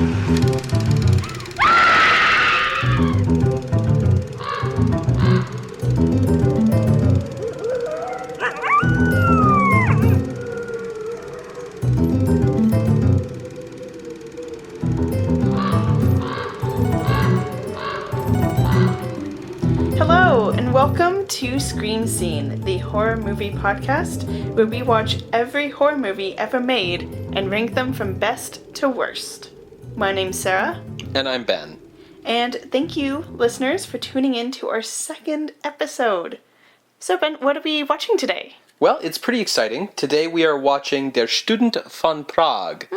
Hello, and welcome to Screen Scene, the horror movie podcast where we watch every horror movie ever made and rank them from best to worst. My name's Sarah. And I'm Ben. And thank you, listeners, for tuning in to our second episode. So, Ben, what are we watching today? Well, it's pretty exciting. Today we are watching Der Student von Prag.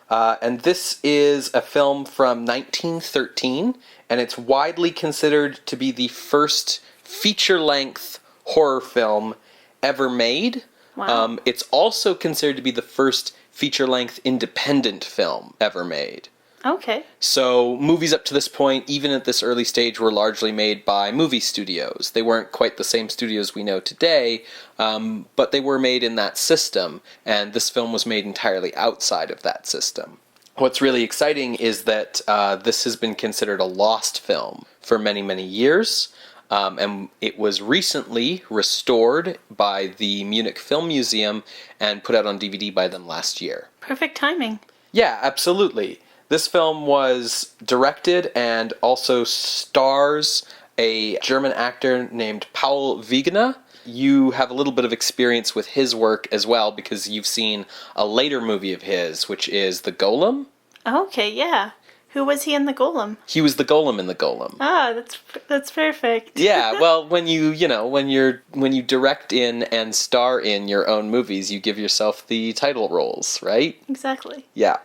And this is a film from 1913, and it's widely considered to be the first feature-length horror film ever made. Wow. It's also considered to be the first feature-length independent film ever made. Okay. So movies up to this point, even at this early stage, were largely made by movie studios. They weren't quite the same studios we know today, but they were made in that system, and this film was made entirely outside of that system. What's really exciting is that this has been considered a lost film for many, many years, and it was recently restored by the Munich Film Museum and put out on DVD by them last year. Perfect timing. Yeah, absolutely. This film was directed and also stars a German actor named Paul Wegener. You have a little bit of experience with his work as well because you've seen a later movie of his, which is The Golem. Okay, yeah. Who was he in The Golem? He was the Golem in The Golem. Ah, that's perfect. Yeah, well, when you direct in and star in your own movies, you give yourself the title roles, right? Exactly. Yeah.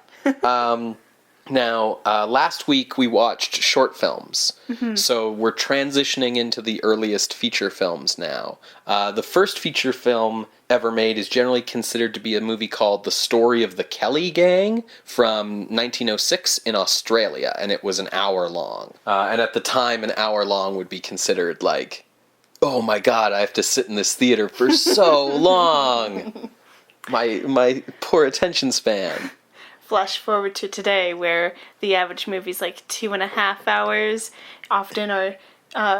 Now, last week we watched short films, so we're transitioning into the earliest feature films now. The first feature film ever made is generally considered to be a movie called The Story of the Kelly Gang from 1906 in Australia, and it was an hour long. And at the time, an hour long would be considered like, oh my god, I have to sit in this theater for so long! My poor attention span. Flash forward to today, where the average movie is like 2.5 hours, often are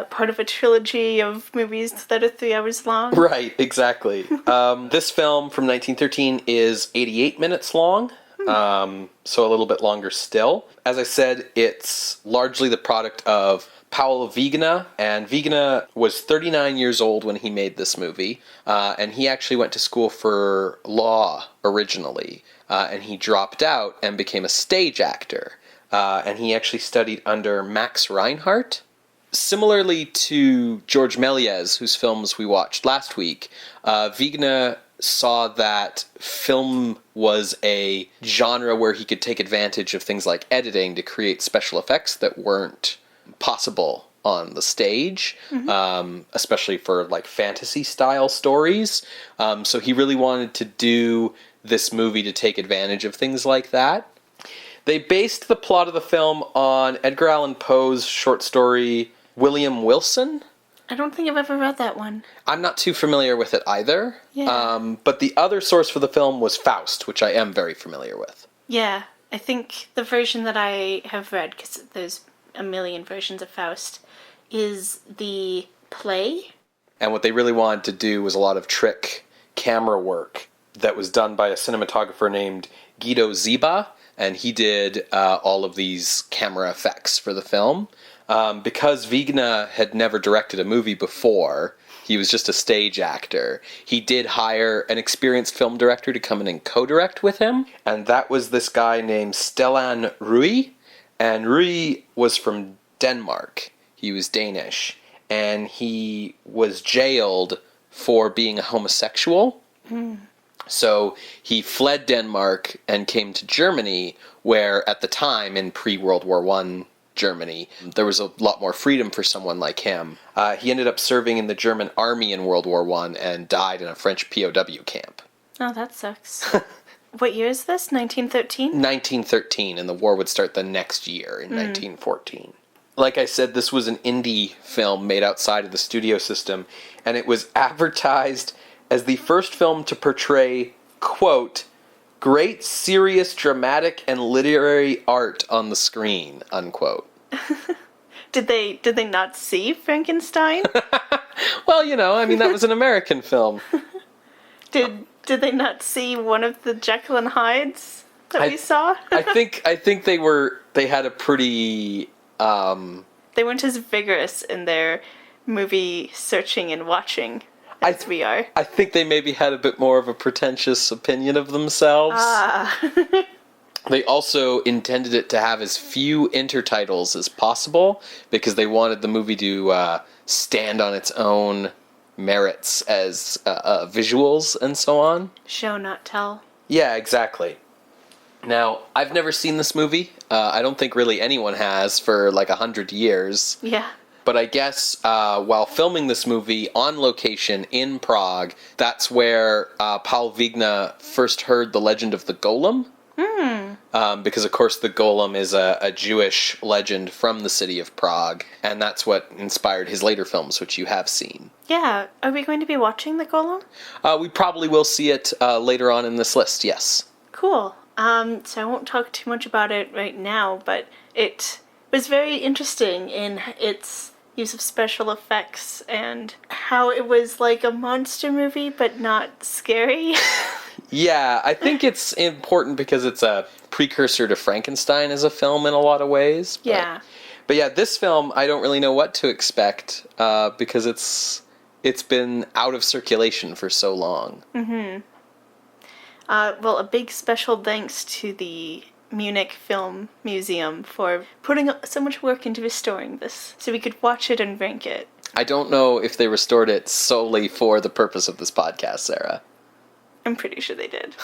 part of a trilogy of movies that are 3 hours long. Right, exactly. This film from 1913 is 88 minutes long, so a little bit longer still. As I said, it's largely the product of Paul Wegener, and Wegener was 39 years old when he made this movie, and he actually went to school for law originally. And he dropped out and became a stage actor. And he actually studied under Max Reinhardt. Similarly to George Méliès, whose films we watched last week, Wegener saw that film was a genre where he could take advantage of things like editing to create special effects that weren't possible on the stage, especially for like fantasy-style stories. So he really wanted to do this movie to take advantage of things like that. They based the plot of the film on Edgar Allan Poe's short story William Wilson. I don't think I've ever read that one. I'm not too familiar with it either. Yeah. But the other source for the film was Faust, which I am very familiar with. Yeah, I think the version that I have read, because there's a million versions of Faust, is the play. And what they really wanted to do was a lot of trick camera work that was done by a cinematographer named Guido Ziba, and he did all of these camera effects for the film. Because Wegener had never directed a movie before, he was just a stage actor, he did hire an experienced film director to come in and co-direct with him, and that was this guy named Stellan Rui, and Rui was from Denmark. He was Danish, and he was jailed for being a homosexual. So he fled Denmark and came to Germany, where at the time, in pre-World War I Germany, there was a lot more freedom for someone like him. He ended up serving in the German army in World War I and died in a French POW camp. Oh, that sucks. What year is this? 1913? 1913, and the war would start the next year in 1914. Like I said, this was an indie film made outside of the studio system, and it was advertised as the first film to portray, quote, Great, serious, dramatic, and literary art on the screen, unquote. Did they not see Frankenstein? Well, that was an American film. Did they not see one of the Jekyll and Hydes that we saw? I think they had a pretty They weren't as vigorous in their movie searching and watching as we are. I think they maybe had a bit more of a pretentious opinion of themselves. They also intended it to have as few intertitles as possible because they wanted the movie to stand on its own merits as visuals and so on. Show, not tell. Yeah, exactly. Now, I've never seen this movie. I don't think really anyone has for like 100 years. Yeah. But I guess while filming this movie on location in Prague, that's where Paul Wegener first heard the legend of the golem. Because, of course, the golem is a Jewish legend from the city of Prague, and that's what inspired his later films, which you have seen. Yeah. Are we going to be watching the golem? We probably will see it later on in this list, yes. Cool. So I won't talk too much about it right now, but it was very interesting in its use of special effects and how it was like a monster movie, but not scary. Yeah, I think it's important because it's a precursor to Frankenstein as a film in a lot of ways. Yeah. But yeah, this film, I don't really know what to expect because it's been out of circulation for so long. Mm-hmm. Well, a big special thanks to the Munich Film Museum for putting so much work into restoring this so we could watch it and rank it. I don't know if they restored it solely for the purpose of this podcast, Sarah. I'm pretty sure they did.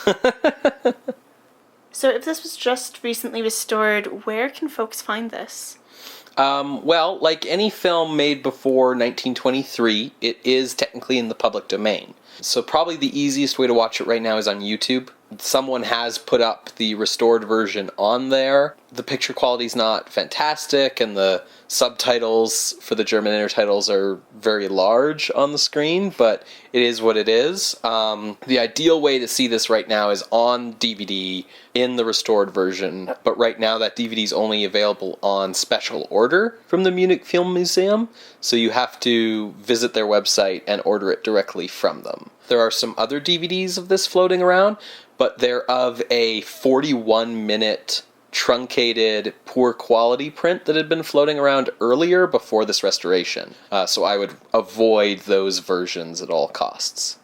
So if this was just recently restored, where can folks find this? Well, like any film made before 1923, it is technically in the public domain. So probably the easiest way to watch it right now is on YouTube. Someone has put up the restored version on there. The picture quality is not fantastic, and the subtitles for the German intertitles are very large on the screen, but it is what it is. The ideal way to see this right now is on DVD in the restored version, but right now that DVD is only available on special order from the Munich Film Museum, so you have to visit their website and order it directly from them. There are some other DVDs of this floating around, but they're of a 41-minute truncated, poor quality print that had been floating around earlier before this restoration. So I would avoid those versions at all costs.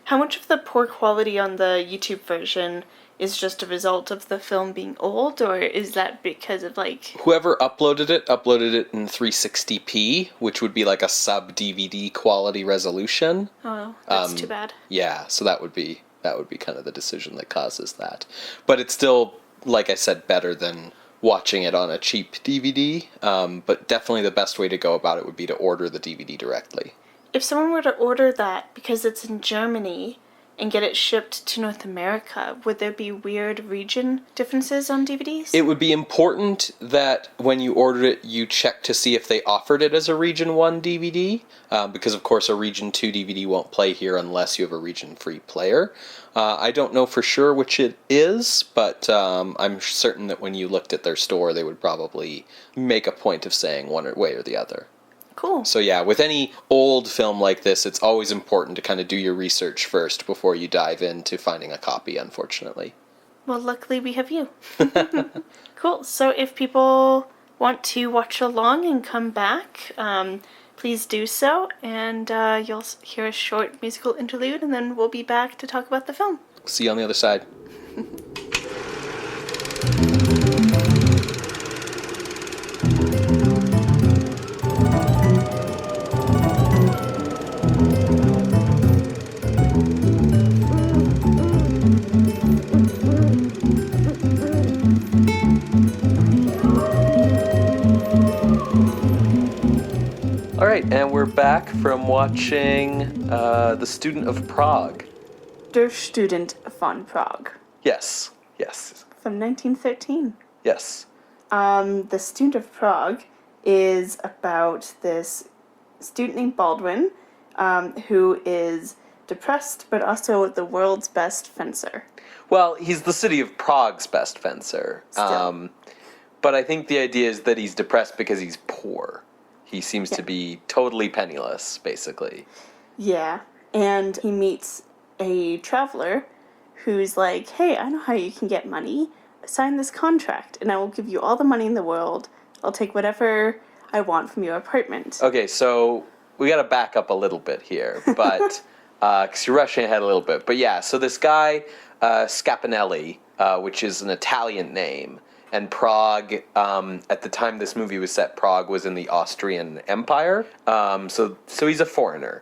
How much of the poor quality on the YouTube version is just a result of the film being old, or is that because of Whoever uploaded it in 360p, which would be like a sub-DVD quality resolution. Oh, that's too bad. Yeah, so that would be kind of the decision that causes that. But it's still, like I said, better than watching it on a cheap DVD. But definitely the best way to go about it would be to order the DVD directly. If someone were to order that because it's in Germany and get it shipped to North America, would there be weird region differences on DVDs? It would be important that when you ordered it, you check to see if they offered it as a Region 1 DVD, because of course a Region 2 DVD won't play here unless you have a Region 3 player. I don't know for sure which it is, but I'm certain that when you looked at their store, they would probably make a point of saying one way or the other. Cool. So yeah, with any old film like this, it's always important to kind of do your research first before you dive into finding a copy, unfortunately. Well, luckily we have you. Cool. So if people want to watch along and come back, please do so, and you'll hear a short musical interlude, and then we'll be back to talk about the film. See you on the other side. All right, and we're back from watching The Student of Prague. Der Student von Prag. Yes. From 1913. Yes. The Student of Prague is about this student named Baldwin, who is depressed, but also the world's best fencer. Well, he's the city of Prague's best fencer. Still. But I think the idea is that he's depressed because he's poor. He seems to be totally penniless, basically. Yeah, and he meets a traveler who's like, hey, I know how you can get money. Sign this contract, and I will give you all the money in the world. I'll take whatever I want from your apartment. Okay, so we got to back up a little bit here, but because you're rushing ahead a little bit. But yeah, so this guy, Scapinelli, which is an Italian name, and Prague, at the time this movie was set, Prague was in the Austrian Empire. So he's a foreigner.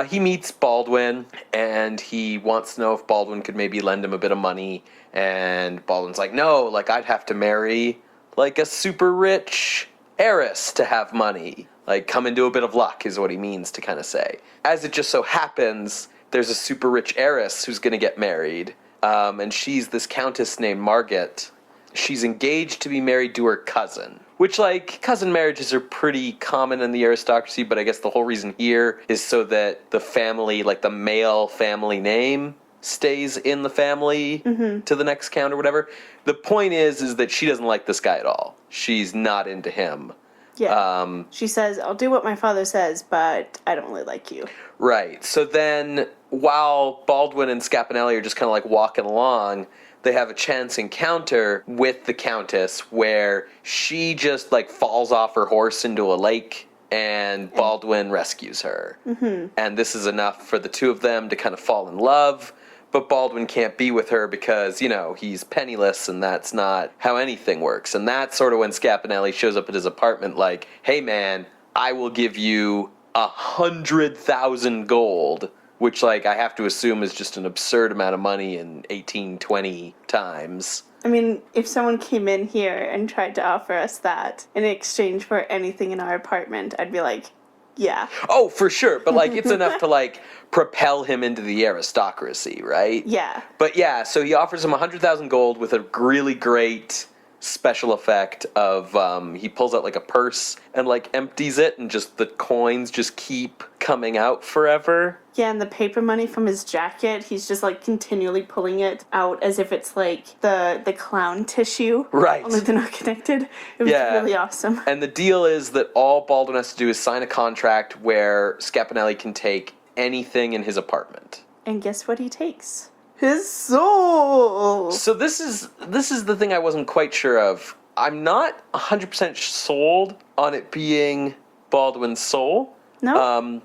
He meets Baldwin, and he wants to know if Baldwin could maybe lend him a bit of money. And Baldwin's like, no, like, I'd have to marry, like, a super rich heiress to have money. Like, come into a bit of luck is what he means to kind of say. As it just so happens, there's a super rich heiress who's going to get married. And she's this countess named Margit. She's engaged to be married to her cousin, which, like, cousin marriages are pretty common in the aristocracy, but I guess the whole reason here is so that the family, like the male family name, stays in the family to the next count or whatever. The point is that she doesn't like this guy at all. She's not into him. Yeah. She says, I'll do what my father says, but I don't really like you. Right. So then, while Baldwin and Scapinelli are just kind of like walking along, they have a chance encounter with the Countess where she just like falls off her horse into a lake and Baldwin rescues her. Mm-hmm. And this is enough for the two of them to kind of fall in love. But Baldwin can't be with her because, you know, he's penniless and that's not how anything works. And that's sort of when Scapinelli shows up at his apartment like, hey man, I will give you 100,000 gold. Which, like, I have to assume is just an absurd amount of money in 1820 times. I mean, if someone came in here and tried to offer us that in exchange for anything in our apartment, I'd be like, yeah. Oh, for sure. But, like, it's enough to, like, propel him into the aristocracy, right? Yeah. But, yeah, so he offers him 100,000 gold with a really great special effect of he pulls out like a purse and like empties it and just the coins just keep coming out forever. Yeah, and the paper money from his jacket, he's just like continually pulling it out as if it's like the clown tissue. Right. Only they're not connected. It was really awesome. And the deal is that all Baldwin has to do is sign a contract where Scapinelli can take anything in his apartment. And guess what he takes? His soul! So this is the thing I wasn't quite sure of. I'm not 100% sold on it being Baldwin's soul. No?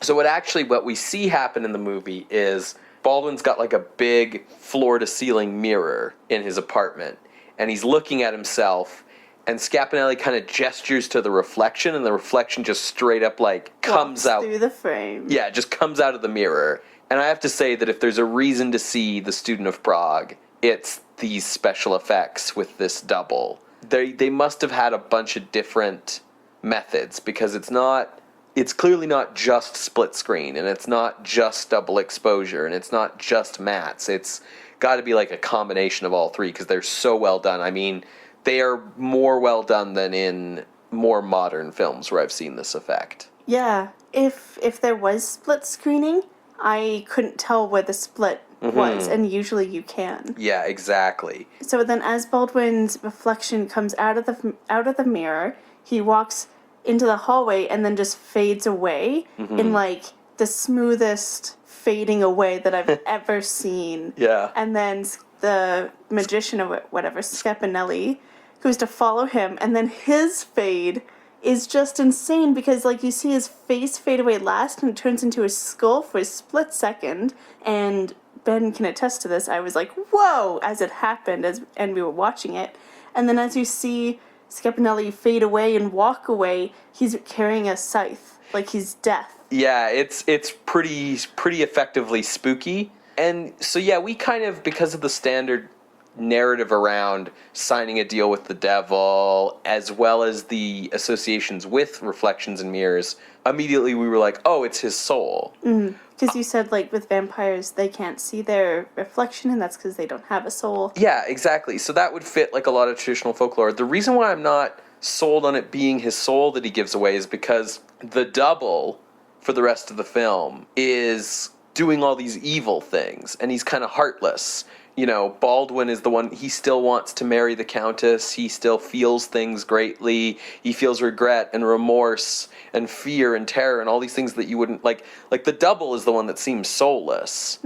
So what we see happen in the movie is Baldwin's got like a big floor-to-ceiling mirror in his apartment, and he's looking at himself, and Scapinelli kind of gestures to the reflection, and the reflection just straight up like comes out through the frame. Yeah, it just comes out of the mirror. And I have to say that if there's a reason to see The Student of Prague, it's these special effects with this double. They must have had a bunch of different methods, because it's clearly not just split screen, and it's not just double exposure, and it's not just mattes. It's got to be like a combination of all three, because they're so well done. I mean, they are more well done than in more modern films where I've seen this effect. Yeah, if there was split screening, I couldn't tell where the split was, and usually you can. Yeah, exactly. So then as Baldwin's reflection comes out of the mirror, he walks into the hallway and then just fades away in like the smoothest fading away that I've ever seen. Yeah. And then the magician or whatever, Scapinelli, goes to follow him, and then his fade is just insane, because like you see his face fade away last and it turns into his skull for a split second, and Ben can attest to this. I was like, whoa, as it happened, and we were watching it. And then as you see Scapinelli fade away and walk away, he's carrying a scythe, like he's death. Yeah, it's pretty effectively spooky. And so yeah, we kind of, because of the standard narrative around signing a deal with the devil, as well as the associations with reflections and mirrors, immediately we were like, oh, it's his soul. Because you said, like, with vampires, they can't see their reflection, and that's because they don't have a soul. Yeah, exactly. So that would fit, like, a lot of traditional folklore. The reason why I'm not sold on it being his soul that he gives away is because the double for the rest of the film is doing all these evil things, and he's kind of heartless. You know, Baldwin is the one, he still wants to marry the Countess, he still feels things greatly, he feels regret and remorse and fear and terror and all these things that you wouldn't, like the double is the one that seems soulless.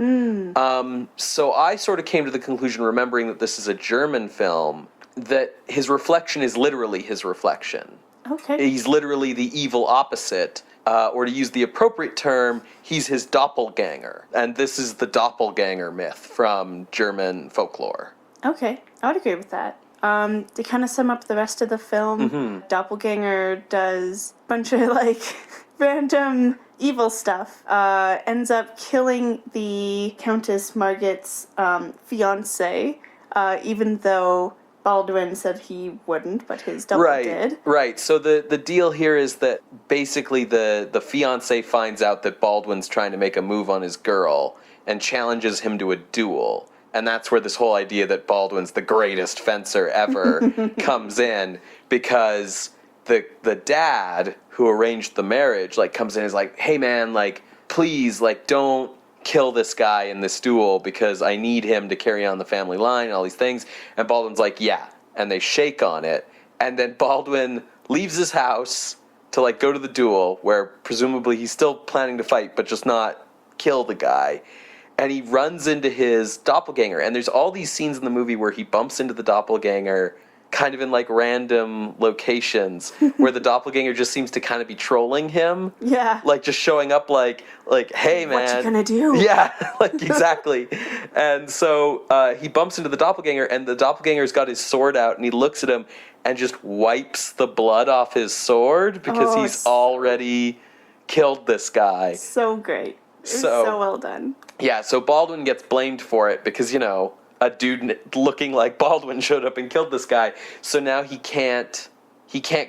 So I sort of came to the conclusion, remembering that this is a German film, that his reflection is literally his reflection. Okay. He's literally the evil opposite. Or to use the appropriate term, he's his doppelganger. And this is the doppelganger myth from German folklore. Okay, I would agree with that. To kind of sum up the rest of the film, Doppelganger does a bunch of, like, random evil stuff. Ends up killing the Countess Margit's fiancé, even though Baldwin said he wouldn't, but his double did. Right. So the deal here is that basically the fiancé finds out that Baldwin's trying to make a move on his girl and challenges him to a duel. And that's where this whole idea that Baldwin's the greatest fencer ever comes in, because the dad who arranged the marriage, like, comes in and is like, hey man, like, please, like, don't kill this guy in this duel because I need him to carry on the family line and all these things. And Baldwin's like, yeah. And they shake on it. And then Baldwin leaves his house to, like, go to the duel, where presumably he's still planning to fight, but just not kill the guy. And he runs into his doppelganger. And there's all these scenes in the movie where he bumps into the doppelganger kind of in, like, random locations where the doppelganger just seems to kind of be trolling him. Yeah. Like, just showing up like, hey, man. What you gonna do? Yeah, like, exactly. And so he bumps into the doppelganger, and the doppelganger's got his sword out, and he looks at him and just wipes the blood off his sword because he's already killed this guy. So great. It's so well done. Yeah, so Baldwin gets blamed for it because, you know, a dude looking like Baldwin showed up and killed this guy. So now he can't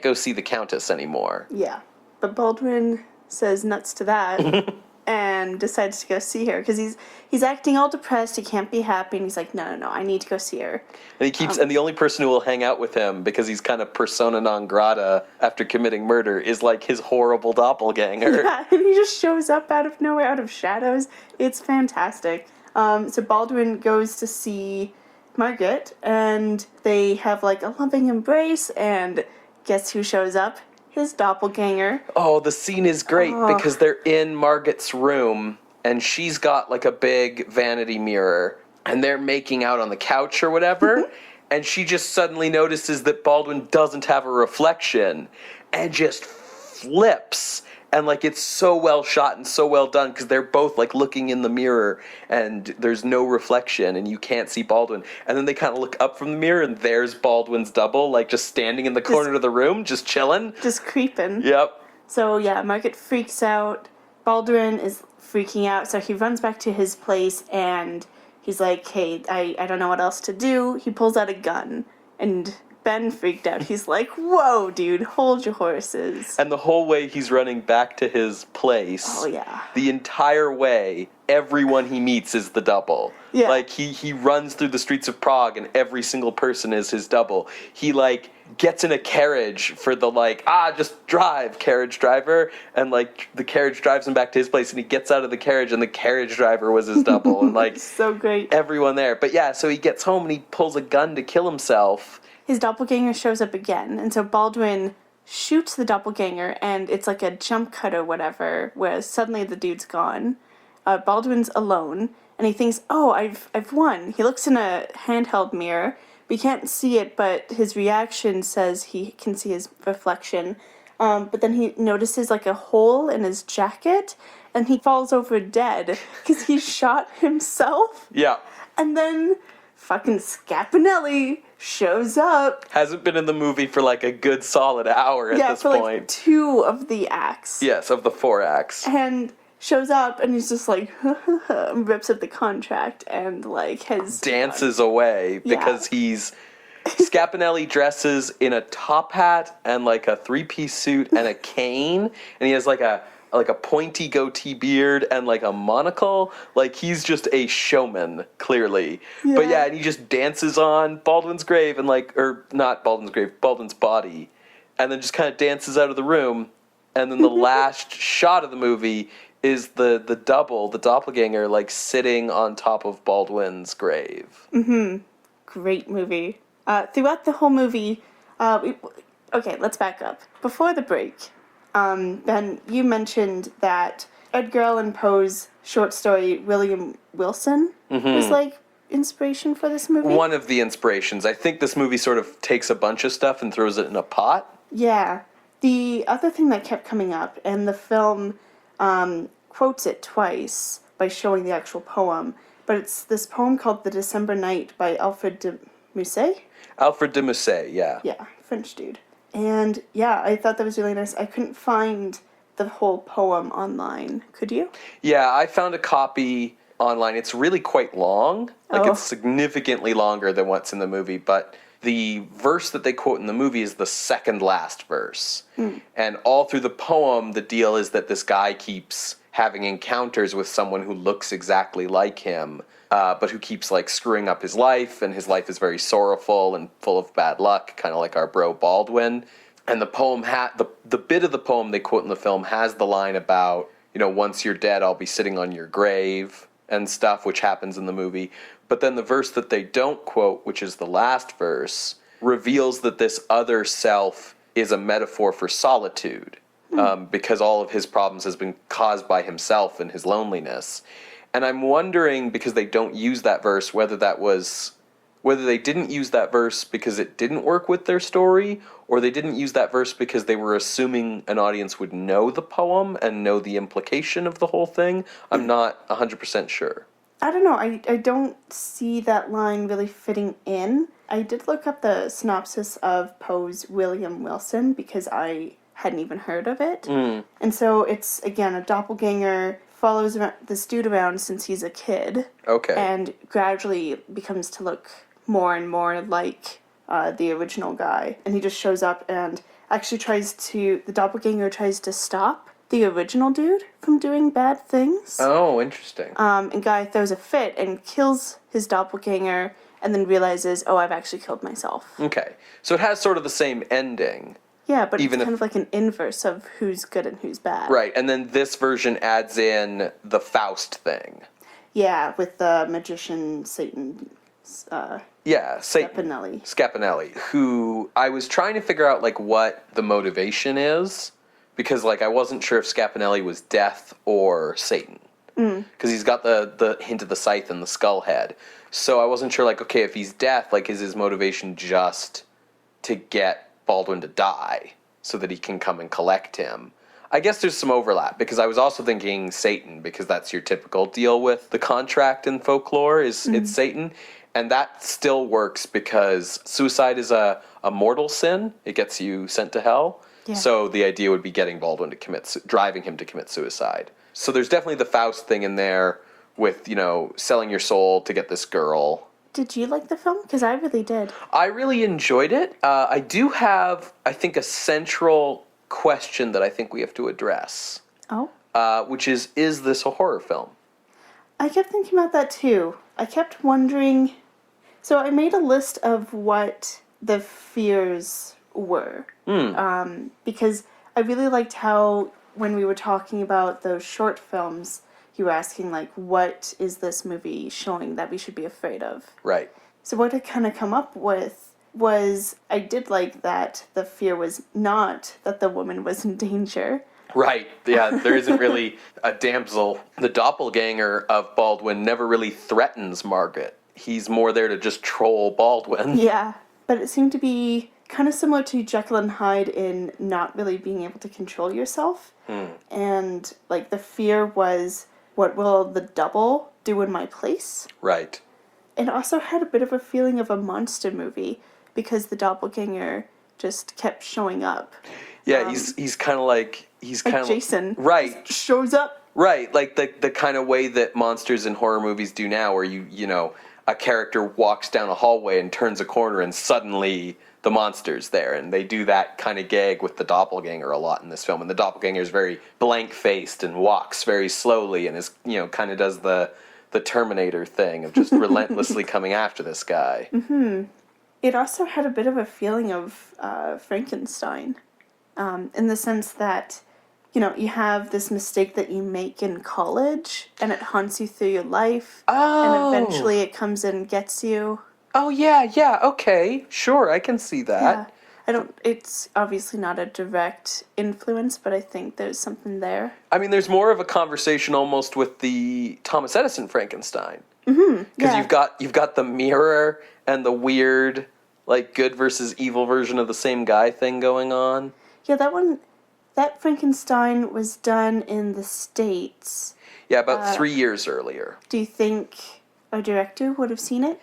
go see the Countess anymore. Yeah. But Baldwin says nuts to that and decides to go see her because he's acting all depressed. He can't be happy, and he's like, no, I need to go see her. And he keeps and the only person who will hang out with him, because he's kind of persona non grata after committing murder, is, like, his horrible doppelganger. Yeah, and he just shows up out of nowhere, out of shadows. It's fantastic. So Baldwin goes to see Margaret, and they have, like, a loving embrace, and guess who shows up? His doppelganger. Oh, the scene is great because they're in Margaret's room, and she's got, like, a big vanity mirror, and they're making out on the couch or whatever, and she just suddenly notices that Baldwin doesn't have a reflection, and just flips. And, like, it's so well shot and so well done because they're both, like, looking in the mirror and there's no reflection and you can't see Baldwin. And then they kind of look up from the mirror and there's Baldwin's double, like, just standing in the corner of the room, just chilling. Just creeping. Yep. So, yeah, Margaret freaks out. Baldwin is freaking out, so he runs back to his place and he's like, hey, I don't know what else to do. He pulls out a gun, and Ben freaked out. He's like, whoa, dude, hold your horses. And the whole way he's running back to his place, the entire way, everyone he meets is the double. Yeah. Like, he runs through the streets of Prague, and every single person is his double. He, like, gets in a carriage for the, like, just drive, carriage driver, and, like, the carriage drives him back to his place, and he gets out of the carriage, and the carriage driver was his double, and, like, so great. Everyone there. But yeah, so he gets home, and he pulls a gun to kill himself. His doppelganger shows up again, and so Baldwin shoots the doppelganger, and it's like a jump cut or whatever, where suddenly the dude's gone. Baldwin's alone, and he thinks, oh, I've won. He looks in a handheld mirror. We can't see it, but his reaction says he can see his reflection. But then he notices, like, a hole in his jacket, and he falls over dead because he shot himself. Yeah. And then fucking Scapinelli shows up. Hasn't been in the movie for, like, a good solid hour at this point. Like 2 of the acts. Yes, of the 4 acts. And shows up, and he's just like, rips up the contract, and, like, has... dances away, because he's... Scapinelli dresses in a top hat, and, like, a 3-piece suit, and a cane, and he has, like a pointy goatee beard and, like, a monocle. Like, he's just a showman, clearly. Yeah. But yeah, and he just dances on Baldwin's grave and, like, or not Baldwin's grave, Baldwin's body, and then just kind of dances out of the room. And then the last shot of the movie is the doppelganger, like, sitting on top of Baldwin's grave. Mm-hmm. Great movie. Throughout the whole movie, okay, let's back up. Before the break, Ben, you mentioned that Edgar Allan Poe's short story, William Wilson, was, like, inspiration for this movie? One of the inspirations. I think this movie sort of takes a bunch of stuff and throws it in a pot. Yeah. The other thing that kept coming up, and the film quotes it twice by showing the actual poem, but it's this poem called The December Night by Alfred de Musset? Alfred de Musset, yeah. Yeah, French dude. And yeah, I thought that was really nice. I couldn't find the whole poem online. Could you? Yeah, I found a copy online. It's really quite long. Like, Oh. it's significantly longer than what's in the movie, but the verse that they quote in the movie is the second last verse. And all through the poem, the deal is that this guy keeps having encounters with someone who looks exactly like him, but who keeps, like, screwing up his life, and his life is very sorrowful and full of bad luck, kind of like our bro Baldwin. And the poem the bit of the poem they quote in the film has the line about, you know, once you're dead, I'll be sitting on your grave and stuff, which happens in the movie. But then the verse that they don't quote, which is the last verse, reveals that this other self is a metaphor for solitude, because all of his problems has been caused by himself and his loneliness. And I'm wondering, because they don't use that verse, whether they didn't use that verse because it didn't work with their story, or they didn't use that verse because they were assuming an audience would know the poem and know the implication of the whole thing. I'm not 100% sure. I don't know. I don't see that line really fitting in. I did look up the synopsis of Poe's William Wilson because I hadn't even heard of it. And so it's, again, a doppelganger follows this dude around since he's a kid. Okay. And gradually becomes to look more and more like the original guy. And he just shows up and actually the doppelganger tries to stop the original dude from doing bad things. Oh, interesting. And guy throws a fit and kills his doppelganger and then realizes, oh, I've actually killed myself. Okay. So it has sort of the same ending. Yeah, but Even it's kind of like an inverse of who's good and who's bad. Right, and then this version adds in the Faust thing. Yeah, with the magician Satan. Yeah, Scapinelli. Scapinelli, who I was trying to figure out, like, what the motivation is, because, like, I wasn't sure if Scapinelli was death or Satan. Because he's got the hint of the scythe and the skull head. So I wasn't sure, like, okay, if he's death, like, is his motivation just to get Baldwin to die so that he can come and collect him? I guess there's some overlap, because I was also thinking Satan, because that's your typical deal with the contract in folklore, is it's Satan. And that still works because suicide is a mortal sin. It gets you sent to hell. Yeah. So the idea would be getting Baldwin to driving him to commit suicide. So there's definitely the Faust thing in there with, you know, selling your soul to get this girl. Did you like the film? Because I really did. I really enjoyed it. I do have, I think, a central question that I think we have to address. Oh? Which is this a horror film? I kept thinking about that too. I kept wondering. So I made a list of what the fears were. Because I really liked how, when we were talking about those short films, you were asking, like, what is this movie showing that we should be afraid of? Right. So what I kind of come up with was, I did like that the fear was not that the woman was in danger. Right, yeah, there isn't really a damsel. The doppelganger of Baldwin never really threatens Margaret. He's more there to just troll Baldwin. Yeah, but it seemed to be kind of similar to Jekyll and Hyde in not really being able to control yourself. And, like, the fear was, what will the double do in my place? Right. And also had a bit of a feeling of a monster movie because the doppelganger just kept showing up. Yeah, he's kind of like... He's kind of Jason. Right. Just shows up. Right, like the kind of way that monsters in horror movies do now, where you know, a character walks down a hallway and turns a corner and suddenly the monster's there. And they do that kind of gag with the doppelganger a lot in this film. And the doppelganger is very blank-faced and walks very slowly and is, you know, kind of does the Terminator thing of just relentlessly coming after this guy. It also had a bit of a feeling of Frankenstein, in the sense that, you have this mistake that you make in college, and it haunts you through your life, and Oh. eventually it comes and gets you. Oh, yeah, okay. Sure, I can see that. Yeah. It's obviously not a direct influence, but I think there's something there. I mean, there's more of a conversation almost with the Thomas Edison Frankenstein. Mm-hmm. Because Yeah. you've got the mirror and the weird, like, good versus evil version of the same guy thing going on. Yeah, that Frankenstein was done in the States. Yeah, about 3 years earlier. Do you think a director would have seen it?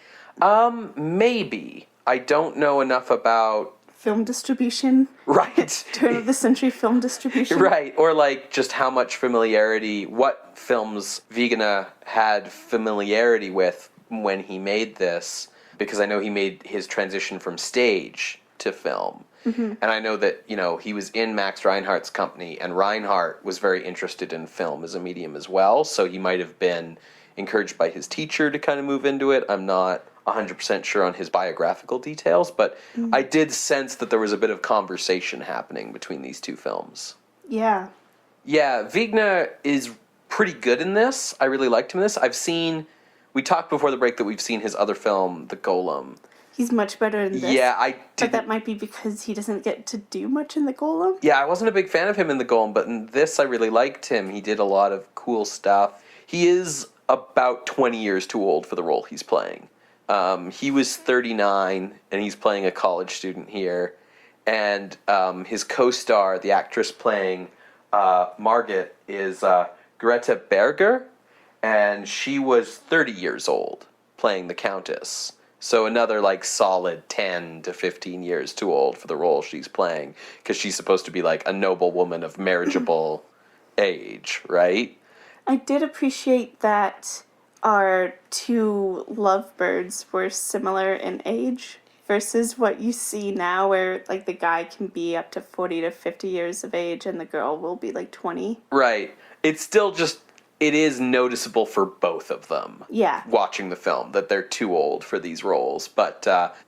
Maybe. I don't know enough about... Film distribution. Right. Turn of the century film distribution. Right, or like just how much familiarity, what films Wegener had familiarity with when he made this, because I know he made his transition from stage to film. Mm-hmm. And I know that, he was in Max Reinhardt's company, and Reinhardt was very interested in film as a medium as well, so he might have been encouraged by his teacher to kind of move into it. I'm not 100% sure on his biographical details, but I did sense that there was a bit of conversation happening between these two films. Yeah. Yeah, Wegener is pretty good in this. I really liked him in this. We talked before the break that we've seen his other film, The Golem. He's much better in this. Yeah, I did. But that might be because he doesn't get to do much in The Golem. Yeah, I wasn't a big fan of him in The Golem, but in this I really liked him. He did a lot of cool stuff. He is about 20 years too old for the role he's playing. He was 39, and he's playing a college student here. And his co-star, the actress playing Margit, is Greta Berger, and she was 30 years old, playing the Countess. So another, solid 10 to 15 years too old for the role she's playing, because she's supposed to be, a noble woman of marriageable age, right? I did appreciate that our two lovebirds were similar in age versus what you see now where the guy can be up to 40 to 50 years of age and the girl will be 20. Right. It's still it is noticeable for both of them. Yeah. Watching the film that they're too old for these roles, but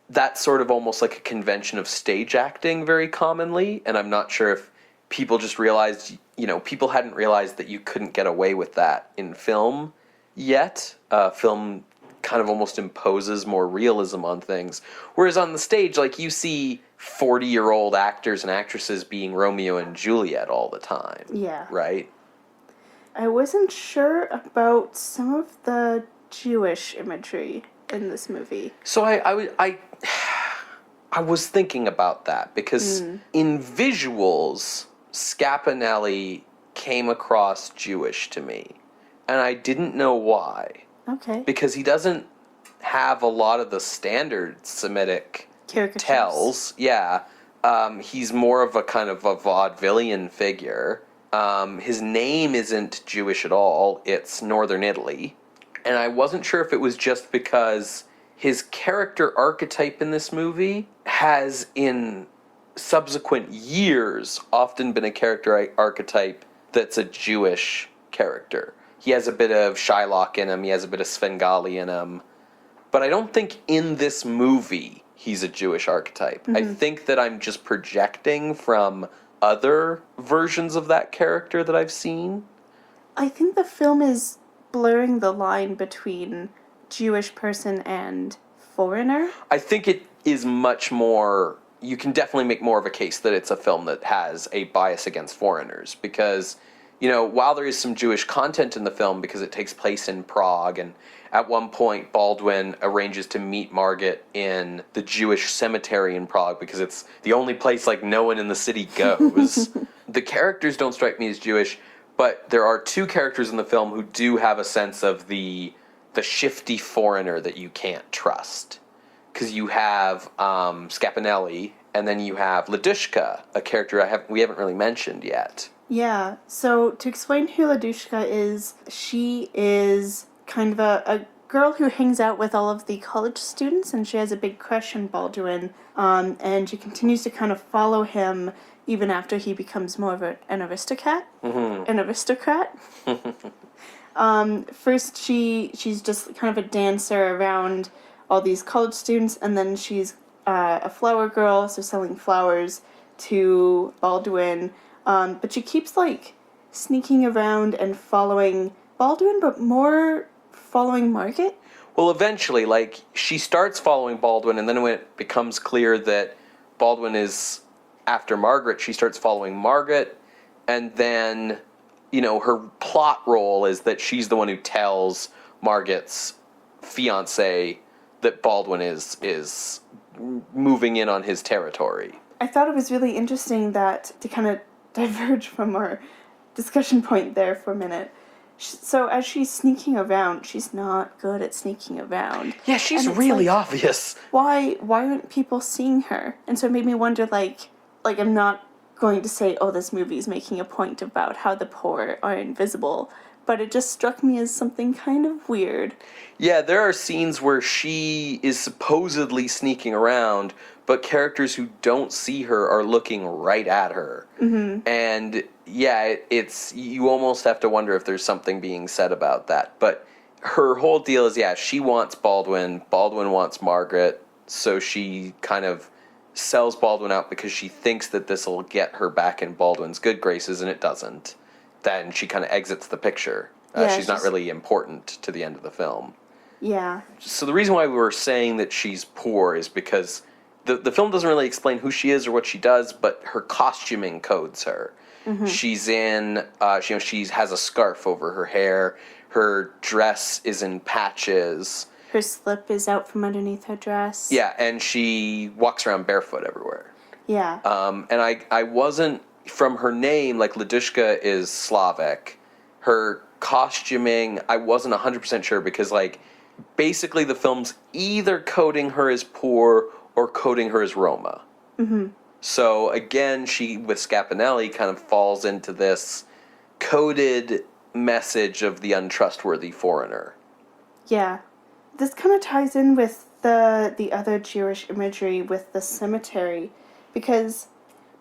that's sort of almost like a convention of stage acting very commonly, and I'm not sure if people just realized, people hadn't realized that you couldn't get away with that in film yet. Film kind of almost imposes more realism on things. Whereas on the stage, you see 40-year-old actors and actresses being Romeo and Juliet all the time. Yeah. Right? I wasn't sure about some of the Jewish imagery in this movie. So I was thinking about that, because in visuals, Scapinelli came across Jewish to me. And I didn't know why. Okay. Because he doesn't have a lot of the standard Semitic tells. Yeah. He's more of a kind of a vaudevillian figure. His name isn't Jewish at all. It's Northern Italy. And I wasn't sure if it was just because his character archetype in this movie has, in subsequent years, often been a character archetype that's a Jewish character. He has a bit of Shylock in him, he has a bit of Svengali in him. But I don't think in this movie he's a Jewish archetype. Mm-hmm. I think that I'm just projecting from other versions of that character that I've seen. I think the film is blurring the line between Jewish person and foreigner. I think it is much more... You can definitely make more of a case that it's a film that has a bias against foreigners, because... while there is some Jewish content in the film because it takes place in Prague, and at one point Baldwin arranges to meet Margit in the Jewish cemetery in Prague because it's the only place no one in the city goes. The characters don't strike me as Jewish, but there are two characters in the film who do have a sense of the shifty foreigner that you can't trust. Because you have Scapinelli, and then you have Ladushka, a character we haven't really mentioned yet. Yeah, so to explain who Ladushka is, she is kind of a girl who hangs out with all of the college students, and she has a big crush on Baldwin, and she continues to kind of follow him even after he becomes more of an aristocrat. Mm-hmm. An aristocrat. First, she's just kind of a dancer around all these college students, and then she's a flower girl, so selling flowers to Baldwin. But she keeps sneaking around and following Baldwin, but more following Margaret? Well, eventually, like, she starts following Baldwin, and then when it becomes clear that Baldwin is after Margaret, she starts following Margaret, and then, you know, her plot role is that she's the one who tells Margaret's fiancé that Baldwin is moving in on his territory. I thought it was really interesting that, to kind of diverge from our discussion point there for a minute, so as she's sneaking around, she's not good at sneaking around. Yeah, she's really obvious. Why aren't people seeing her? And so it made me wonder, like I'm not going to say, oh, this movie is making a point about how the poor are invisible, but it just struck me as something kind of weird. Yeah, there are scenes where she is supposedly sneaking around, but characters who don't see her are looking right at her. Mm-hmm. And yeah, it's you almost have to wonder if there's something being said about that. But her whole deal is, yeah, she wants Baldwin wants Margaret, so she kind of sells Baldwin out because she thinks that this will get her back in Baldwin's good graces, and it doesn't. Then she kind of exits the picture. She's not really important to the end of the film. Yeah. So the reason why we were saying that she's poor is because the film doesn't really explain who she is or what she does, but her costuming codes her. Mm-hmm. She's in, she has a scarf over her hair. Her dress is in patches. Her slip is out from underneath her dress. Yeah, and she walks around barefoot everywhere. Yeah. And I wasn't, from her name, like Ladushka is Slavic. Her costuming, I wasn't 100% sure because, like, basically the film's either coding her as poor or coding her as Roma. Mm-hmm. So again, she, with Scapinelli, kind of falls into this coded message of the untrustworthy foreigner. Yeah. This kind of ties in with the other Jewish imagery with the cemetery, because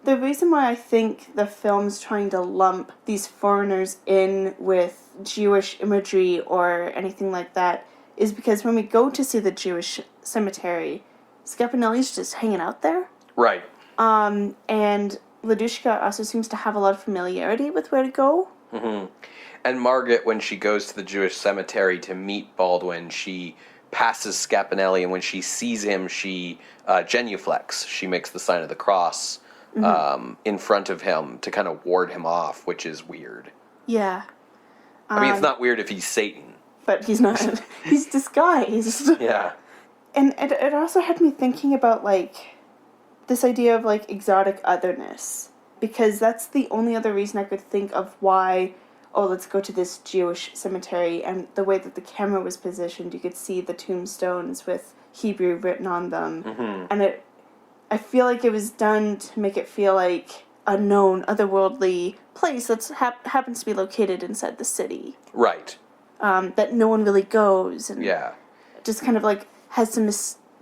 the reason why I think the film's trying to lump these foreigners in with Jewish imagery or anything like that is because when we go to see the Jewish cemetery, Scapinelli's just hanging out there. Right. And Ladushka also seems to have a lot of familiarity with where to go. Mm-hmm. And Margaret, when she goes to the Jewish cemetery to meet Baldwin, she passes Scapinelli, and when she sees him, she genuflects. She makes the sign of the cross in front of him to kind of ward him off, which is weird. Yeah. I mean, it's not weird if he's Satan. But he's not. He's disguised. Yeah. And it also had me thinking about, like, this idea of, like, exotic otherness. Because that's the only other reason I could think of why, oh, let's go to this Jewish cemetery. And the way that the camera was positioned, you could see the tombstones with Hebrew written on them. Mm-hmm. And I feel like it was done to make it feel like a known, otherworldly place that happens to be located inside the city. Right. That no one really goes. And yeah. just kind of, like, has some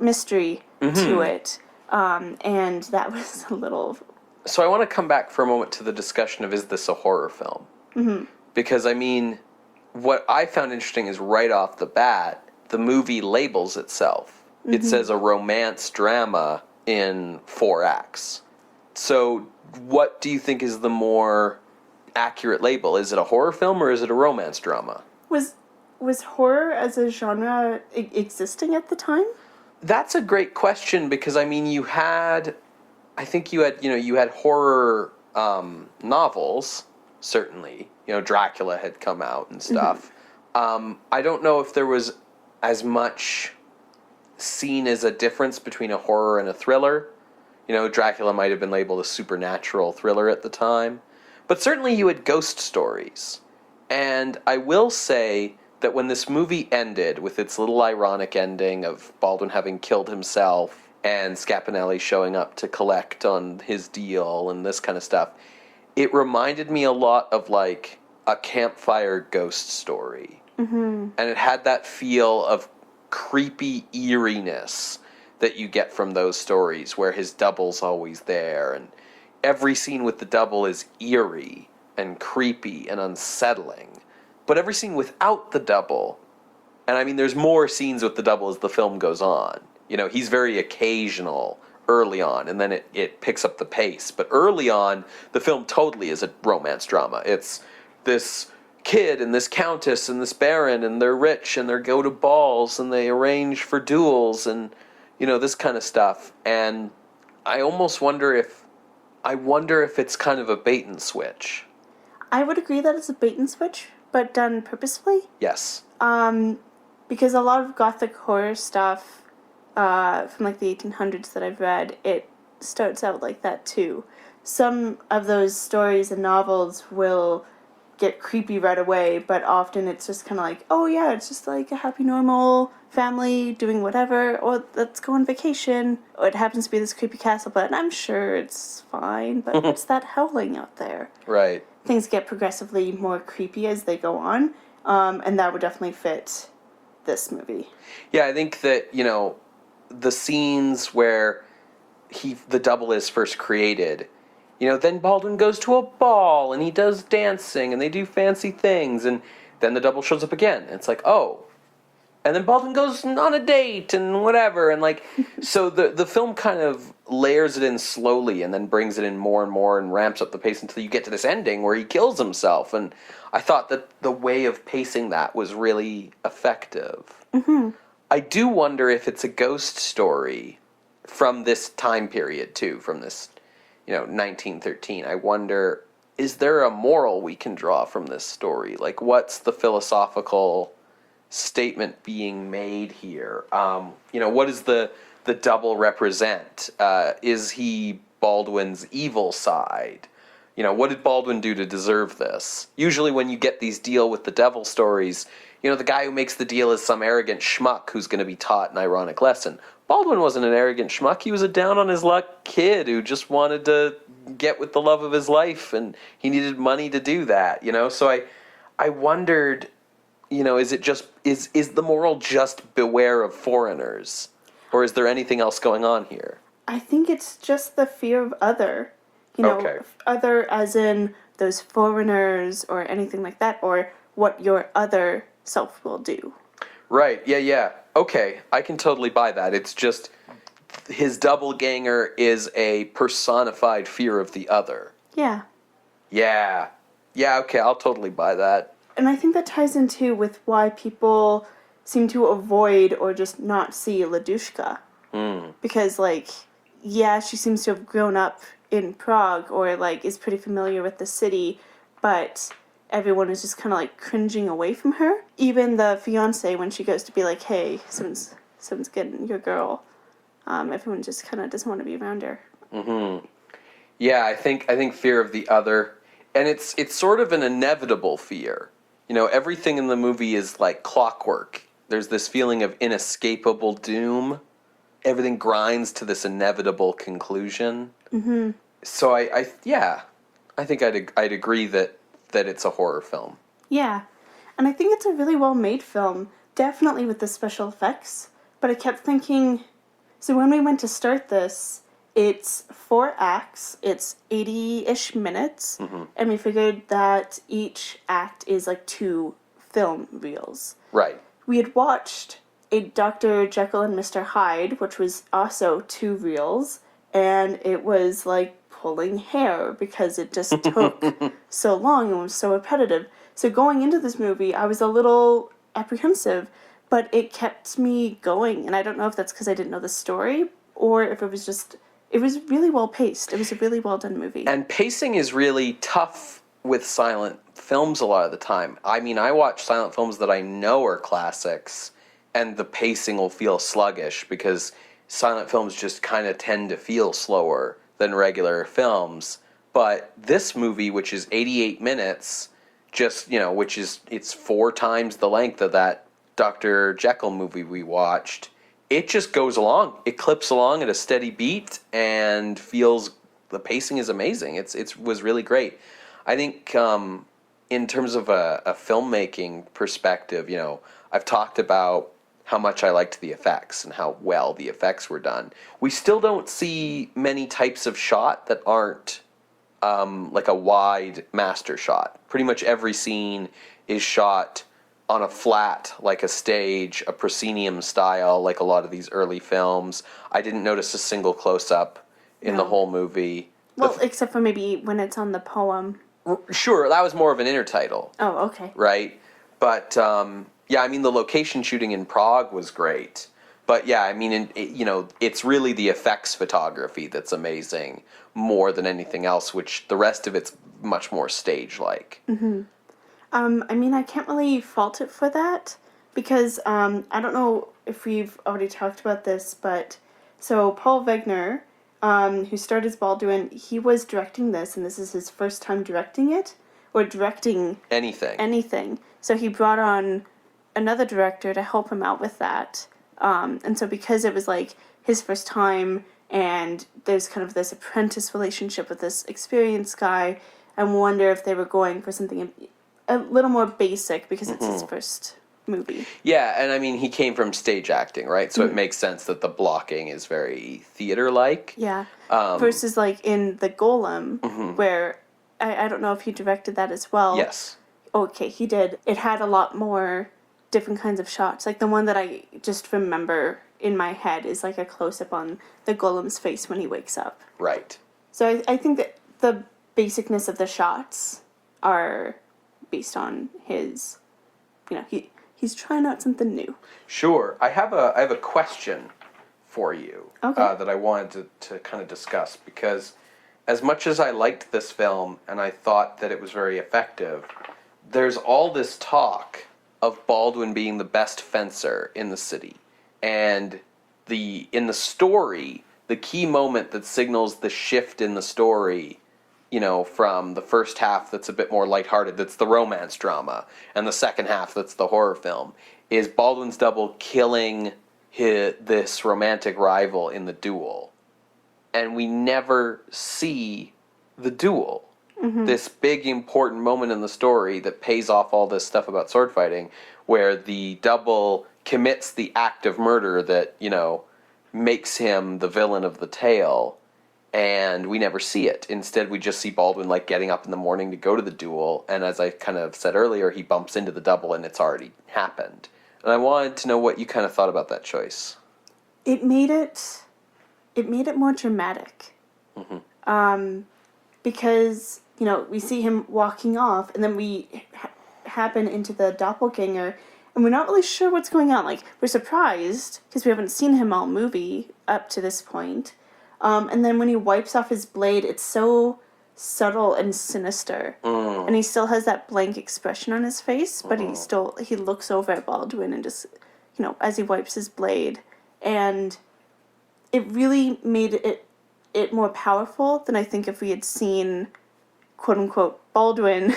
mystery to it. And that was a little... So I want to come back for a moment to the discussion of, is this a horror film? Mm-hmm. Because, I mean, what I found interesting is right off the bat, the movie labels itself. Mm-hmm. It says a romance drama in 4 acts. So what do you think is the more accurate label? Is it a horror film or is it a romance drama? Was horror as a genre existing at the time? That's a great question because, I mean, you had horror novels, certainly. You know, Dracula had come out and stuff. Mm-hmm. I don't know if there was as much seen as a difference between a horror and a thriller. You know, Dracula might have been labeled a supernatural thriller at the time. But certainly you had ghost stories. And I will say that when this movie ended with its little ironic ending of Baldwin having killed himself and Scapinelli showing up to collect on his deal and this kind of stuff, it reminded me a lot of, like, a campfire ghost story. Mm-hmm. And it had that feel of creepy eeriness that you get from those stories where his double's always there, and every scene with the double is eerie and creepy and unsettling. But every scene without the double, and I mean there's more scenes with the double as the film goes on. You know, he's very occasional early on, and then it picks up the pace. But early on, the film totally is a romance drama. It's this kid and this countess and this baron, and they're rich and they go to balls and they arrange for duels and, this kind of stuff. And I almost wonder if it's kind of a bait and switch. I would agree that it's a bait and switch, but done purposefully. Yes. Because a lot of gothic horror stuff from like the 1800s that I've read, it starts out like that too. Some of those stories and novels will get creepy right away, but often it's just kind of like, oh yeah, it's just like a happy normal family doing whatever, or let's go on vacation, or it happens to be this creepy castle, but I'm sure it's fine, but what's that howling out there? Right. Things get progressively more creepy as they go on, and that would definitely fit this movie. Yeah, I think that, the scenes where the double is first created, then Baldwin goes to a ball and he does dancing and they do fancy things, and then the double shows up again. And it's like, oh. And then Baldwin goes on a date and whatever. And so the film kind of layers it in slowly and then brings it in more and more and ramps up the pace until you get to this ending where he kills himself. And I thought that the way of pacing that was really effective. Mm-hmm. I do wonder if it's a ghost story from this time period, too, from this 1913. I wonder, is there a moral we can draw from this story? Like, what's the philosophical statement being made here? What does the double represent? Is he Baldwin's evil side? What did Baldwin do to deserve this? Usually when you get these deal with the devil stories, the guy who makes the deal is some arrogant schmuck who's going to be taught an ironic lesson. Baldwin wasn't an arrogant schmuck. He was a down-on-his-luck kid who just wanted to get with the love of his life, and he needed money to do that, So I wondered, is it just is the moral just beware of foreigners, or is there anything else going on here? I think it's just the fear of other, Okay. Other as in those foreigners or anything like that, or what your other self will do. Right, yeah. Okay, I can totally buy that. It's just his doppelganger is a personified fear of the other. Yeah. Yeah, okay, I'll totally buy that. And I think that ties into with why people seem to avoid or just not see Ladushka. Because, she seems to have grown up in Prague or, is pretty familiar with the city, but everyone is just kind of, cringing away from her. Even the fiancé, when she goes to be like, hey, someone's getting your girl, everyone just kind of doesn't want to be around her. Mm-hmm. Yeah, I think fear of the other, and it's sort of an inevitable fear. Everything in the movie is like clockwork. There's this feeling of inescapable doom. Everything grinds to this inevitable conclusion. Mm-hmm. So I think I'd agree that it's a horror film. Yeah, and I think it's a really well-made film, definitely with the special effects. But I kept thinking, so when we went to start this, it's 4 acts, it's 80-ish minutes, and we figured that each act is 2 film reels. Right. We had watched a Dr. Jekyll and Mr. Hyde, which was also 2 reels, and it was pulling hair because it just took so long and was so repetitive. So going into this movie, I was a little apprehensive, but it kept me going, and I don't know if that's because I didn't know the story, or if it was just... It was really well paced. It was a really well done movie. And pacing is really tough with silent films a lot of the time. I mean, I watch silent films that I know are classics, and the pacing will feel sluggish because silent films just kind of tend to feel slower than regular films. But this movie, which is 88 minutes, it's 4 times the length of that Dr. Jekyll movie we watched, it just goes along. It clips along at a steady beat and the pacing is amazing. It was really great. I think in terms of a filmmaking perspective, I've talked about how much I liked the effects and how well the effects were done. We still don't see many types of shot that aren't like a wide master shot. Pretty much every scene is shot on a flat, like a stage, a proscenium style, like a lot of these early films. I didn't notice a single close-up in the whole movie. Well, except for maybe when it's on the poem. Sure, that was more of an intertitle. Oh, okay. Right? But, yeah, I mean, the location shooting in Prague was great. But, yeah, I mean, it's really the effects photography that's amazing more than anything else, which the rest of it's much more stage-like. Mm-hmm. I mean, I can't really fault it for that, because, I don't know if we've already talked about this, but, so Paul Wegener, who starred as Baldwin, he was directing this, and this is his first time directing it, or directing anything. So he brought on another director to help him out with that. And so because it was like his first time, and there's kind of this apprentice relationship with this experienced guy, I wonder if they were going for something a little more basic because it's his first movie. Yeah, and I mean, he came from stage acting, right? So it makes sense that the blocking is very theater-like. Yeah. Versus like in The Golem, where I don't know if he directed that as well. Yes. Okay, he did. It had a lot more different kinds of shots. Like the one that I just remember in my head is like a close-up on the Golem's face when he wakes up. Right. So I think that the basicness of the shots are based on his, he's trying out something new. Sure. I have a question for you that I wanted to kind of discuss, because as much as I liked this film and I thought that it was very effective, there's all this talk of Baldwin being the best fencer in the city. And in the story, the key moment that signals the shift in the story, from the first half that's a bit more lighthearted, that's the romance drama, and the second half that's the horror film, is Baldwin's double killing this romantic rival in the duel. And we never see the duel. This big important moment in the story that pays off all this stuff about sword fighting, where the double commits the act of murder that, makes him the villain of the tale, and we never see it. Instead, we just see Baldwin getting up in the morning to go to the duel, and as I kind of said earlier, he bumps into the double and it's already happened. And I wanted to know what you kind of thought about that choice. It made it more dramatic. Because, we see him walking off, and then we happen into the doppelganger, and we're not really sure what's going on. Like, we're surprised, because we haven't seen him all movie up to this point. And then when he wipes off his blade, it's so subtle and sinister. And he still has that blank expression on his face, but he looks over at Baldwin and just, as he wipes his blade. And it really made it more powerful than I think if we had seen, quote-unquote, Baldwin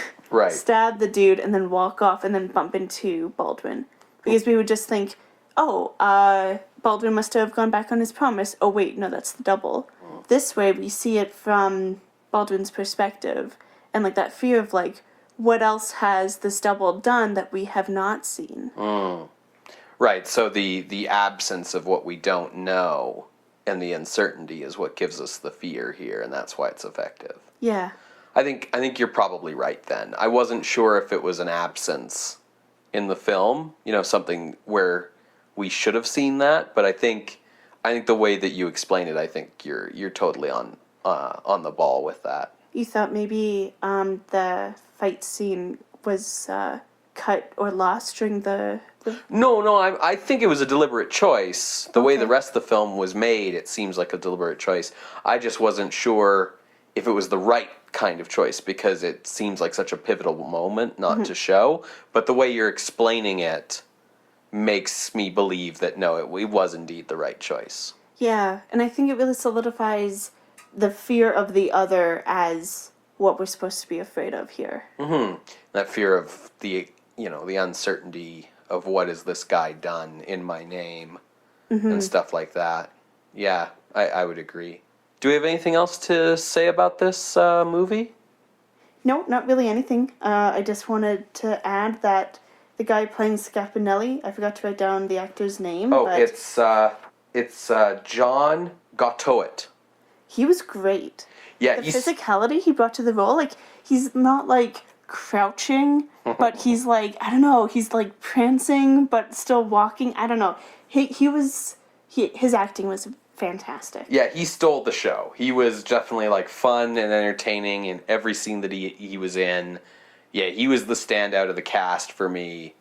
stab the dude and then walk off and then bump into Baldwin. Because we would just think, Baldwin must have gone back on his promise. Oh, wait, no, that's the double. This way, we see it from Baldwin's perspective. And, that fear of, what else has this double done that we have not seen? Right, so the absence of what we don't know and the uncertainty is what gives us the fear here, and that's why it's effective. Yeah. I think you're probably right then. I wasn't sure if it was an absence in the film, something where we should have seen that, but I think the way that you explain it, I think you're totally on the ball with that. You thought maybe the fight scene was cut or lost during the... No, I think it was a deliberate choice. The way the rest of the film was made, it seems like a deliberate choice. I just wasn't sure if it was the right kind of choice, because it seems like such a pivotal moment not to show. But the way you're explaining it makes me believe that, no, it was indeed the right choice. Yeah, and I think it really solidifies the fear of the other as what we're supposed to be afraid of here. That fear of the uncertainty of what has this guy done in my name and stuff like that. Yeah, I would agree. Do we have anything else to say about this movie? No, not really anything. I just wanted to add that the guy playing Scapinelli, I forgot to write down the actor's name. Oh, but it's John Gottoit. He was great. Yeah, the physicality he brought to the role, he's not crouching, but he's I don't know, he's prancing but still walking. I don't know. His acting was fantastic. Yeah, he stole the show. He was definitely like fun and entertaining in every scene that he was in. Yeah, he was the standout of the cast for me.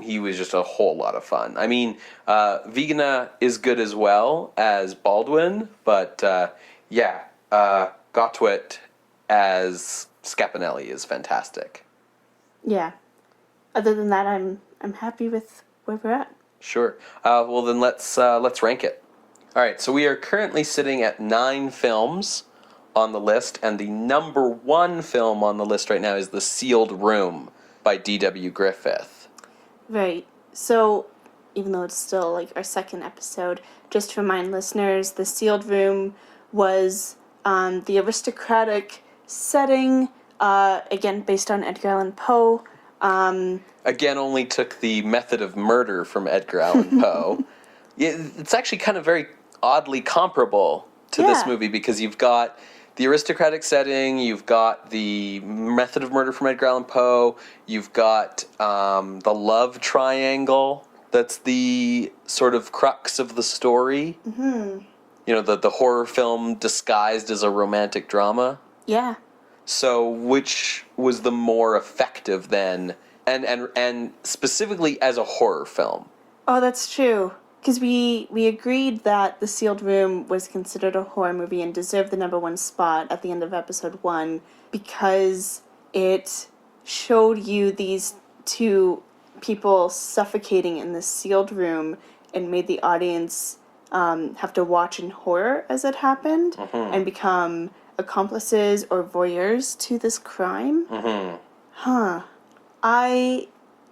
He was just a whole lot of fun. I mean, Wegener is good as well as Baldwin, but Gottwit as Scapinelli is fantastic. Yeah. Other than that, I'm happy with where we're at. Sure. Well, then let's rank it. All right. So we are currently sitting at 9 films on the list, and the number 1 film on the list right now is The Sealed Room by D.W. Griffith. Right. So, even though it's still like our second episode, just to remind listeners, The Sealed Room was the aristocratic setting, again based on Edgar Allan Poe. Again, only took the method of murder from Edgar Allan Poe. It's actually kind of very oddly comparable to this movie because you've got the aristocratic setting, you've got the method of murder from Edgar Allan Poe, you've got the love triangle that's the sort of crux of the story. Mm-hmm. You know, the horror film disguised as a romantic drama. Yeah. So, which was the more effective then, and specifically as a horror film? Oh, that's true. Because we agreed that The Sealed Room was considered a horror movie and deserved the number 1 spot at the end of episode 1 because it showed you these 2 people suffocating in this sealed room and made the audience have to watch in horror as it happened and become accomplices or voyeurs to this crime. I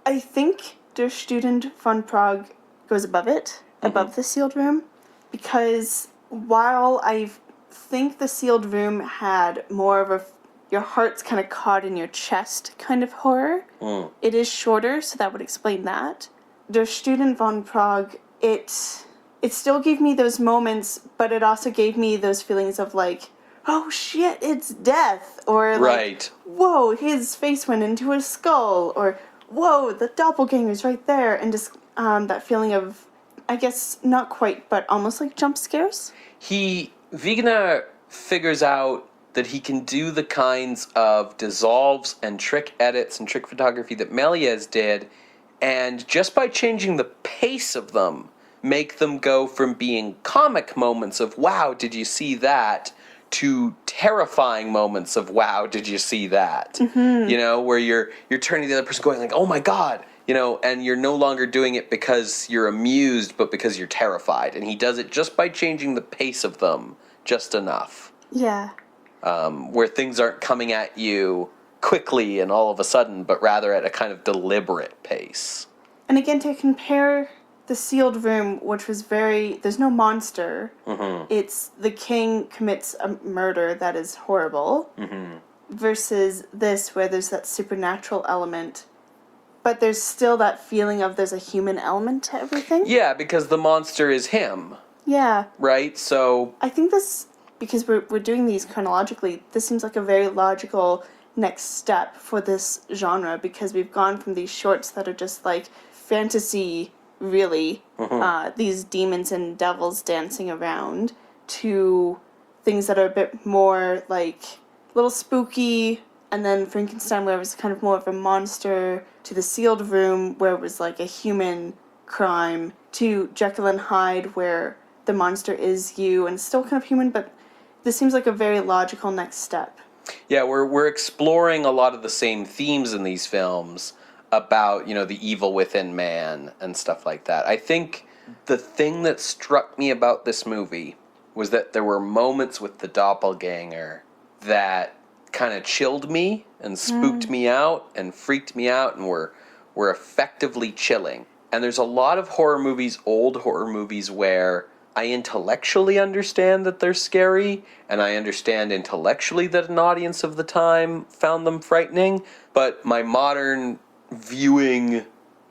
think Der Student von Prag goes above it, above The Sealed Room, because while I think The Sealed Room had more of a your heart's kind of caught in your chest kind of horror, it is shorter, so that would explain that. Der Student von Prag, it still gave me those moments, but it also gave me those feelings of like, oh shit, it's death, or like, whoa, his face went into his skull, or whoa, the doppelganger's right there, and just that feeling of, I guess, not quite, but almost like jump scares. Wegener figures out that he can do the kinds of dissolves and trick edits and trick photography that Méliès did, and just by changing the pace of them, make them go from being comic moments of, wow, did you see that, to terrifying moments of, wow, did you see that? Mm-hmm. You know, where you're turning to the other person going like, oh my God, you know, and you're no longer doing it because you're amused, but because you're terrified. And he does it just by changing the pace of them just enough. Yeah. Where things aren't coming at you quickly and all of a sudden, but rather at a kind of deliberate pace. And again, to compare The Sealed Room, which was there's no monster. Mm-hmm. It's the king commits a murder that is horrible, versus this, where there's that supernatural element, but there's still that feeling of there's a human element to everything. Yeah, because the monster is him. Yeah. Right? So I think this, because we're doing these chronologically, this seems like a very logical next step for this genre, because we've gone from these shorts that are just like fantasy, really, these demons and devils dancing around, to things that are a bit more like a little spooky, and then Frankenstein, where it was kind of more of a monster, to The Sealed Room, where it was like a human crime, to Jekyll and Hyde, where the monster is you and still kind of human, but this seems like a very logical next step. Yeah, we're exploring a lot of the same themes in these films about, you know, the evil within man and stuff like that. I think the thing that struck me about this movie was that there were moments with the doppelganger that kind of chilled me and spooked me out and freaked me out and were effectively chilling. And there's a lot of horror movies, old horror movies, where I intellectually understand that they're scary, and I understand intellectually that an audience of the time found them frightening, but my modern viewing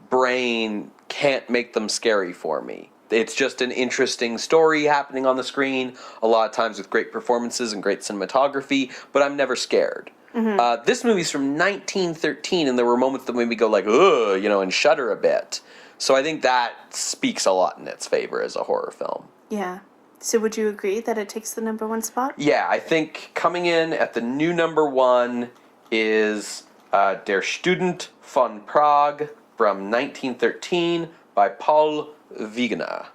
brain can't make them scary for me. It's just an interesting story happening on the screen, a lot of times with great performances and great cinematography, but I'm never scared. Mm-hmm. This movie's from 1913, and there were moments that made me go like, ugh, you know, and shudder a bit. So I think that speaks a lot in its favor as a horror film. Yeah. So would you agree that it takes the number 1 spot? Yeah, I think coming in at the new number 1 is Der Student von Prag from 1913 by Paul Wegener.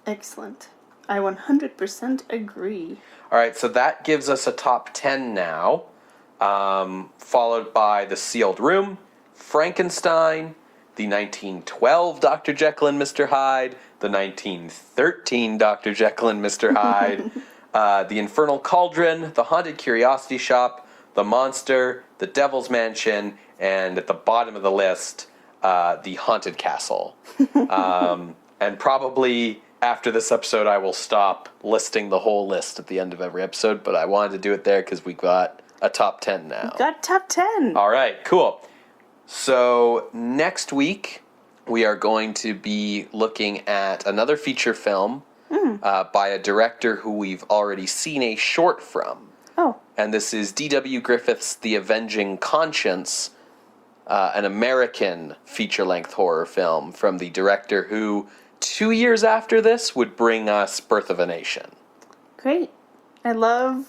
Excellent. I 100% agree. All right, so that gives us a top 10 now, followed by The Sealed Room, Frankenstein, the 1912 Dr. Jekyll and Mr. Hyde, the 1913 Dr. Jekyll and Mr. Hyde, The Infernal Cauldron, The Haunted Curiosity Shop, The Monster, The Devil's Mansion, and at the bottom of the list, The Haunted Castle. And probably after this episode, I will stop listing the whole list at the end of every episode, but I wanted to do it there because we got a top 10 now. Got top 10. All right, cool. So next week, we are going to be looking at another feature film by a director who we've already seen a short from. Oh. And this is D.W. Griffith's The Avenging Conscience, an American feature-length horror film from the director who 2 years after this would bring us Birth of a Nation. Great. I love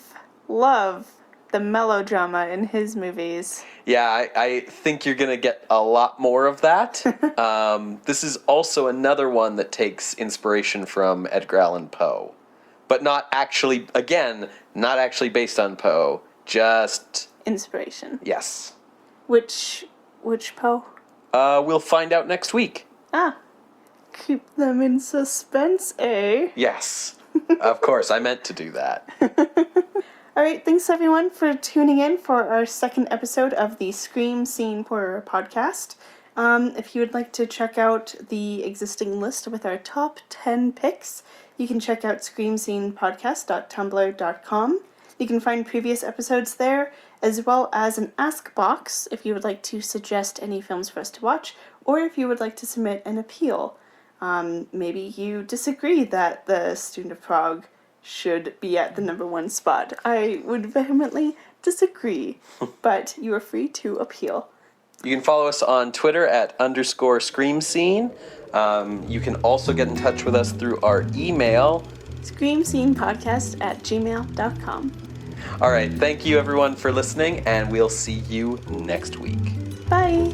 the melodrama in his movies. Yeah, I think you're going to get a lot more of that. This is also another one that takes inspiration from Edgar Allan Poe. But not actually based on Poe, just... Inspiration. Yes. Which Poe? We'll find out next week. Ah. Keep them in suspense, eh? Yes. Of course, I meant to do that. All right, thanks everyone for tuning in for our second episode of the Scream Scene Horror podcast. If you would like to check out the existing list with our top 10 picks, you can check out screamscenepodcast.tumblr.com. You can find previous episodes there, as well as an ask box if you would like to suggest any films for us to watch, or if you would like to submit an appeal. Maybe you disagree that the Student of Prague should be at the number 1 spot. I would vehemently disagree, but you are free to appeal. You can follow us on Twitter at _ScreamScene. You can also get in touch with us through our email, screamscenepodcast@gmail.com. All right, thank you everyone for listening, and we'll see you next week. Bye!